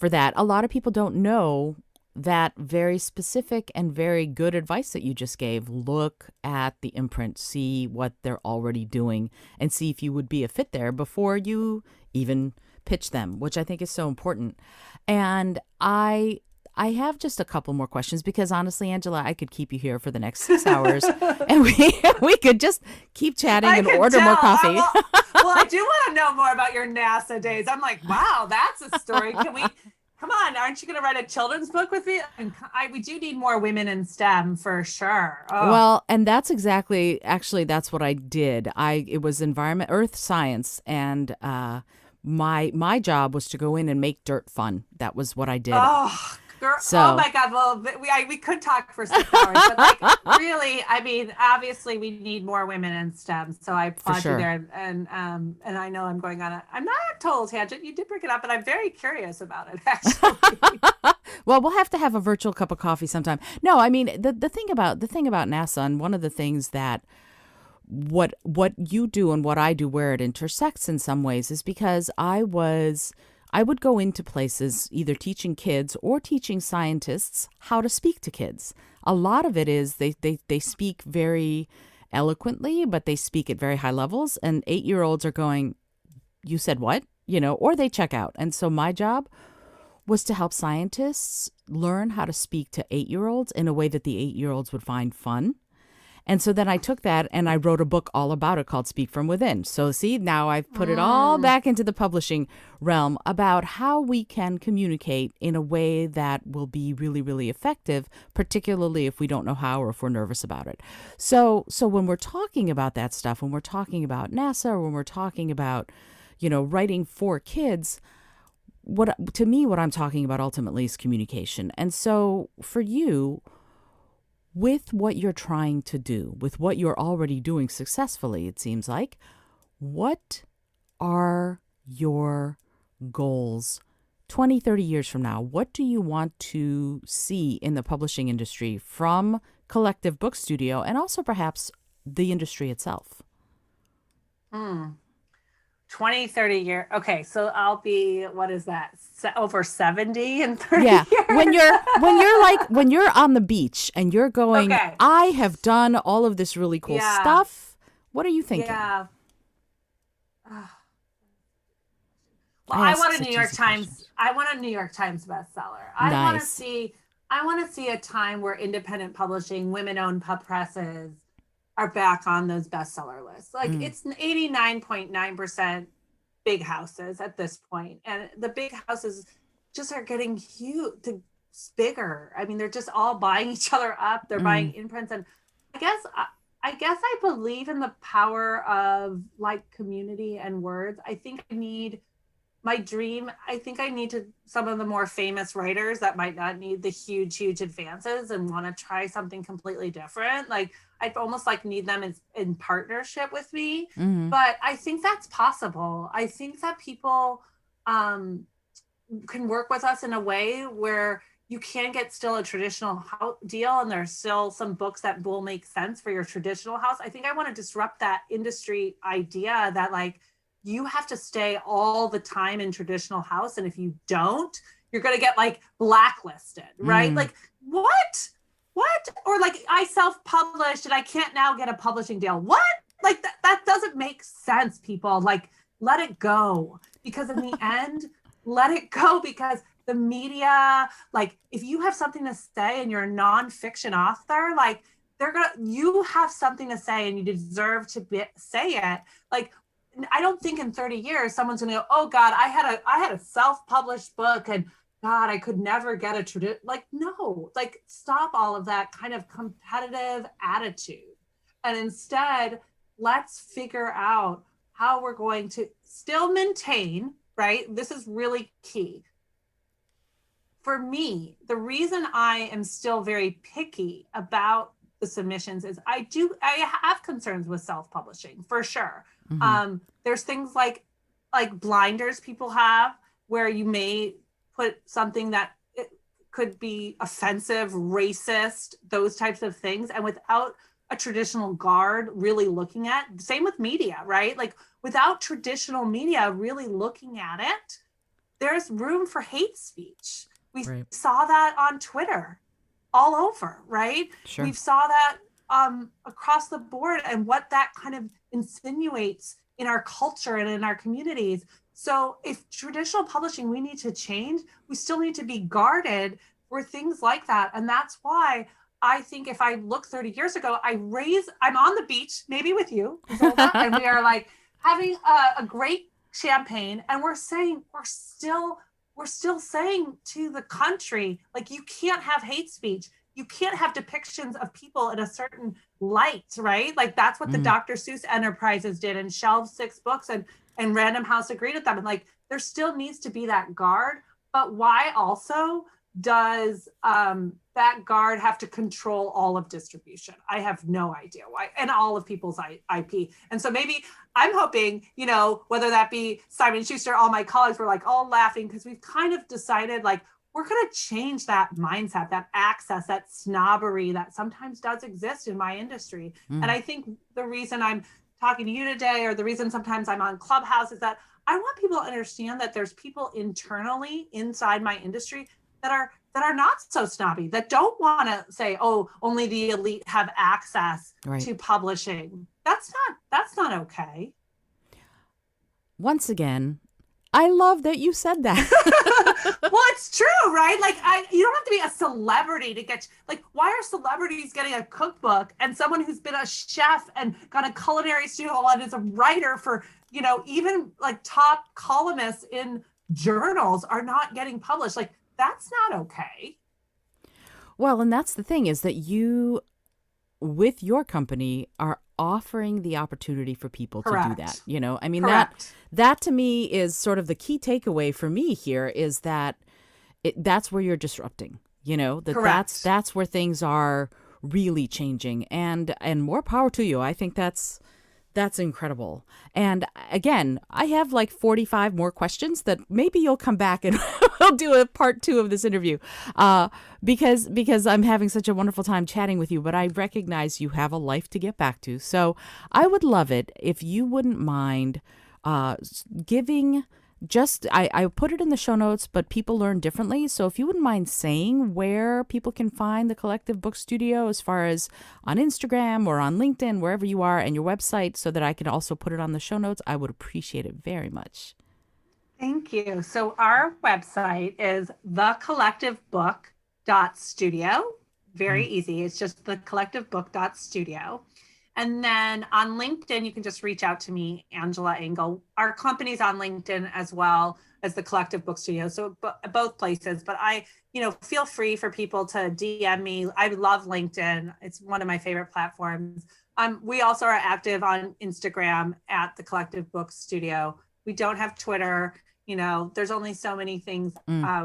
that. A lot of people don't know that very specific and very good advice that you just gave. Look at the imprint, see what they're already doing, and see if you would be a fit there before you even pitch them, which I think is so important. And I have just a couple more questions, because honestly, Angela, I could keep you here for the next 6 hours and we could just keep chatting and order more coffee. Well, I do want to know more about your NASA days. I'm like, wow, that's a story. Come on, aren't you going to write a children's book with me? And we do need more women in STEM for sure. Oh. Well, and that's that's what I did. It was earth science, and my job was to go in and make dirt fun. That was what I did. Oh, girl, oh my God. Well, we could talk for 6 hours, but really, obviously we need more women in STEM. So I applaud you there. And I know I'm going on I'm not a total tangent. You did bring it up, and I'm very curious about it, actually. Well, we'll have to have a virtual cup of coffee sometime. No, the thing about NASA, and one of the things that what you do and what I do, where it intersects in some ways, is because I would go into places either teaching kids or teaching scientists how to speak to kids. A lot of it is they speak very eloquently, but they speak at very high levels. And 8-year-olds are going, you said what? Or they check out. And so my job was to help scientists learn how to speak to 8-year-olds in a way that the 8-year-olds would find fun. And so then I took that and I wrote a book all about it called Speak From Within. So see, now I've put it all back into the publishing realm about how we can communicate in a way that will be really, really effective, particularly if we don't know how or if we're nervous about it. So when we're talking about that stuff, when we're talking about NASA, or when we're talking about, writing for kids, what I'm talking about ultimately is communication. And so for you, with what you're trying to do, with what you're already doing successfully, it seems like, what are your goals 20, 30 years from now? What do you want to see in the publishing industry from Collective Book Studio and also perhaps the industry itself? 20, 30 years. Okay, so I'll be, what is that? Over 70 in 30 Yeah. years? When you're on the beach and you're going, Okay. I have done all of this really cool stuff. What are you thinking? Yeah. Well, I want a New York Times bestseller. Nice. I want to see a time where independent publishing, women-owned presses are back on those bestseller lists. Like it's 89.9% big houses at this point. And the big houses just are getting huge, bigger. I mean, they're just all buying each other up. They're buying imprints. And I guess I believe in the power of like community and words. I think I need some of the more famous writers that might not need the huge advances and want to try something completely different. Like I'd almost like need them in partnership with me. But I think that's possible. I think that people can work with us in a way where you can get still a traditional deal and there's still some books that will make sense for your traditional house. I think I want to disrupt that industry idea that like, you have to stay all the time in traditional house. And if you don't, you're going to get like blacklisted, right? Like what? Or like I self-published and I can't now get a publishing deal. What? Like that doesn't make sense, people. Like let it go, because in the end, let it go, because the media, like if you have something to say and you're a nonfiction author, like you have something to say and you deserve to say it. Like, I don't think in 30 years someone's going to go, oh God, I had a self-published book and God, I could never get a tradition. Like, no, like stop all of that kind of competitive attitude. And instead, let's figure out how we're going to still maintain, right? This is really key. For me, the reason I am still very picky about the submissions is I have concerns with self-publishing for sure. There's things like blinders people have where you may put something that it could be offensive, racist, those types of things. And without a traditional guard really looking at, same with media, right? Like without traditional media really looking at it, there's room for hate speech. We saw that on Twitter all over, right? Sure. We saw that across the board and what that kind of insinuates in our culture and in our communities. So if traditional publishing, we need to change, we still need to be guarded for things like that. And that's why I think if I look 30 years ago, I'm on the beach, maybe with you, Isolde, and we are like having a great champagne. And we're still saying to the country, like, you can't have hate speech. You can't have depictions of people in a certain light, right? Like that's what the Dr. Seuss Enterprises did and shelved 6 books and Random House agreed with them. And like, there still needs to be that guard, but why also does that guard have to control all of distribution? I have no idea why, and all of people's IP. And so maybe I'm hoping, whether that be Simon Schuster, all my colleagues were like all laughing because we've kind of decided like, we're going to change that mindset, that access, that snobbery that sometimes does exist in my industry. And I think the reason I'm talking to you today, or the reason sometimes I'm on Clubhouse, is that I want people to understand that there's people internally inside my industry that are not so snobby, that don't want to say, oh, only the elite have access to publishing. That's not okay. Once again, I love that you said that. Well, it's true, right? Like, you don't have to be a celebrity to get, like, why are celebrities getting a cookbook and someone who's been a chef and got a culinary studio and is a writer for, even like top columnists in journals are not getting published? Like, that's not okay. Well, and that's the thing, is that you, with your company, are offering the opportunity for people to do that. I mean, Correct. that to me is sort of the key takeaway for me here, is that that's where you're disrupting, Correct. that's where things are really changing, and more power to you. I think that's incredible. And again, I have like 45 more questions that maybe you'll come back and we'll do a part 2 of this interview, because I'm having such a wonderful time chatting with you. But I recognize you have a life to get back to. So I would love it if you wouldn't mind giving I put it in the show notes, but people learn differently. So if you wouldn't mind saying where people can find the Collective Book Studio, as far as on Instagram or on LinkedIn, wherever you are, and your website, so that I can also put it on the show notes, I would appreciate it very much. Thank you. So our website is thecollectivebook.studio. Very easy. It's just thecollectivebook.studio. And then on LinkedIn, you can just reach out to me, Angela Engel. Our company's on LinkedIn as well as the Collective Book Studio. So both places, but feel free for people to DM me. I love LinkedIn. It's one of my favorite platforms. We also are active on Instagram at the Collective Book Studio. We don't have Twitter. There's only so many things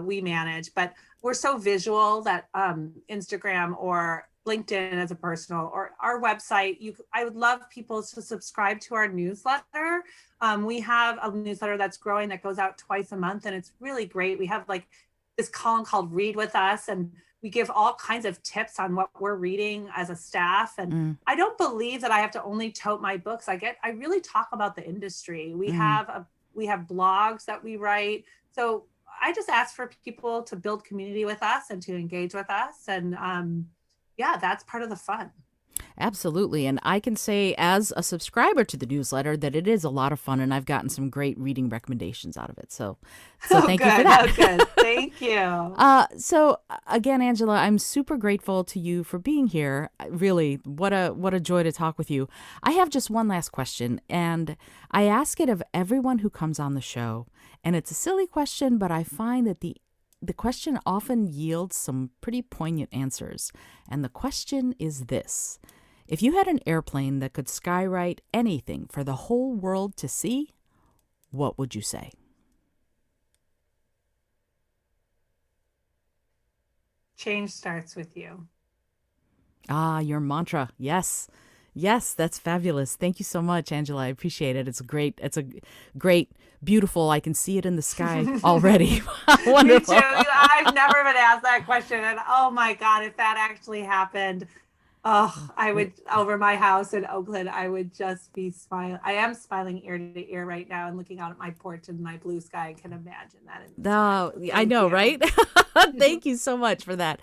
we manage, but we're so visual that Instagram or LinkedIn as a personal, or our website, I would love people to subscribe to our newsletter. We have a newsletter that's growing that goes out twice a month, and it's really great. We have like this column called Read With Us, and we give all kinds of tips on what we're reading as a staff. And I don't believe that I have to only tote my books. I really talk about the industry. We have blogs that we write. So I just ask for people to build community with us and to engage with us. And that's part of the fun. Absolutely. And I can say, as a subscriber to the newsletter, that it is a lot of fun, and I've gotten some great reading recommendations out of it. So thank you for that. Good. Thank you. So again, Angela, I'm super grateful to you for being here. Really, what a joy to talk with you. I have just one last question, and I ask it of everyone who comes on the show. And it's a silly question, but I find that the question often yields some pretty poignant answers. And the question is this: if you had an airplane that could skywrite anything for the whole world to see, what would you say? Change starts with you. Ah, your mantra. Yes. Yes, that's fabulous. Thank you so much, Angela. I appreciate it. It's a great, beautiful. I can see it in the sky already. Wonderful. Me too. I've never been asked that question. And oh my God, if that actually happened, I would, over my house in Oakland, I would just be smiling. I am smiling ear to ear right now and looking out at my porch and my blue sky. I can imagine that. No, I know, right? Thank you so much for that.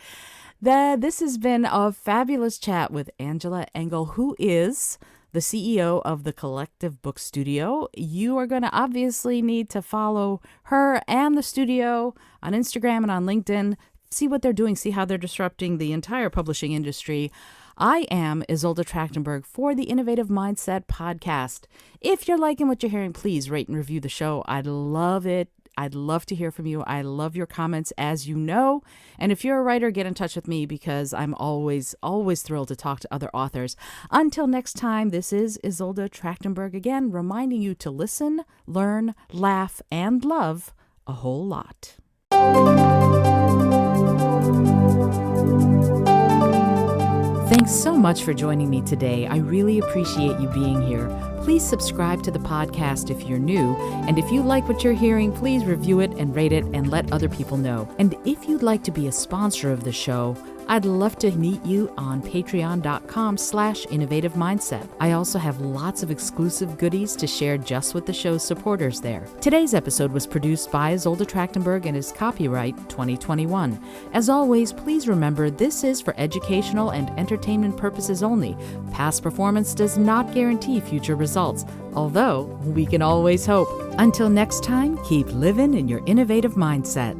This has been a fabulous chat with Angela Engel, who is the CEO of the Collective Book Studio. You are going to obviously need to follow her and the studio on Instagram and on LinkedIn. See what they're doing, see how they're disrupting the entire publishing industry. I am Isolde Trachtenberg for the Innovative Mindset Podcast. If you're liking what you're hearing, please rate and review the show. I'd love it. I'd love to hear from you. I love your comments, as you know. And if you're a writer, get in touch with me, because I'm always thrilled to talk to other authors. Until next time, this is Isolde Trachtenberg again, reminding you to listen, learn, laugh, and love a whole lot. Thanks so much for joining me today. I really appreciate you being here. Please subscribe to the podcast if you're new. And if you like what you're hearing, please review it and rate it and let other people know. And if you'd like to be a sponsor of the show, I'd love to meet you on patreon.com/innovative mindset. I also have lots of exclusive goodies to share just with the show's supporters there. Today's episode was produced by Isolde Trachtenberg and is copyright 2021. As always, please remember this is for educational and entertainment purposes only. Past performance does not guarantee future results, although we can always hope. Until next time, keep living in your innovative mindset.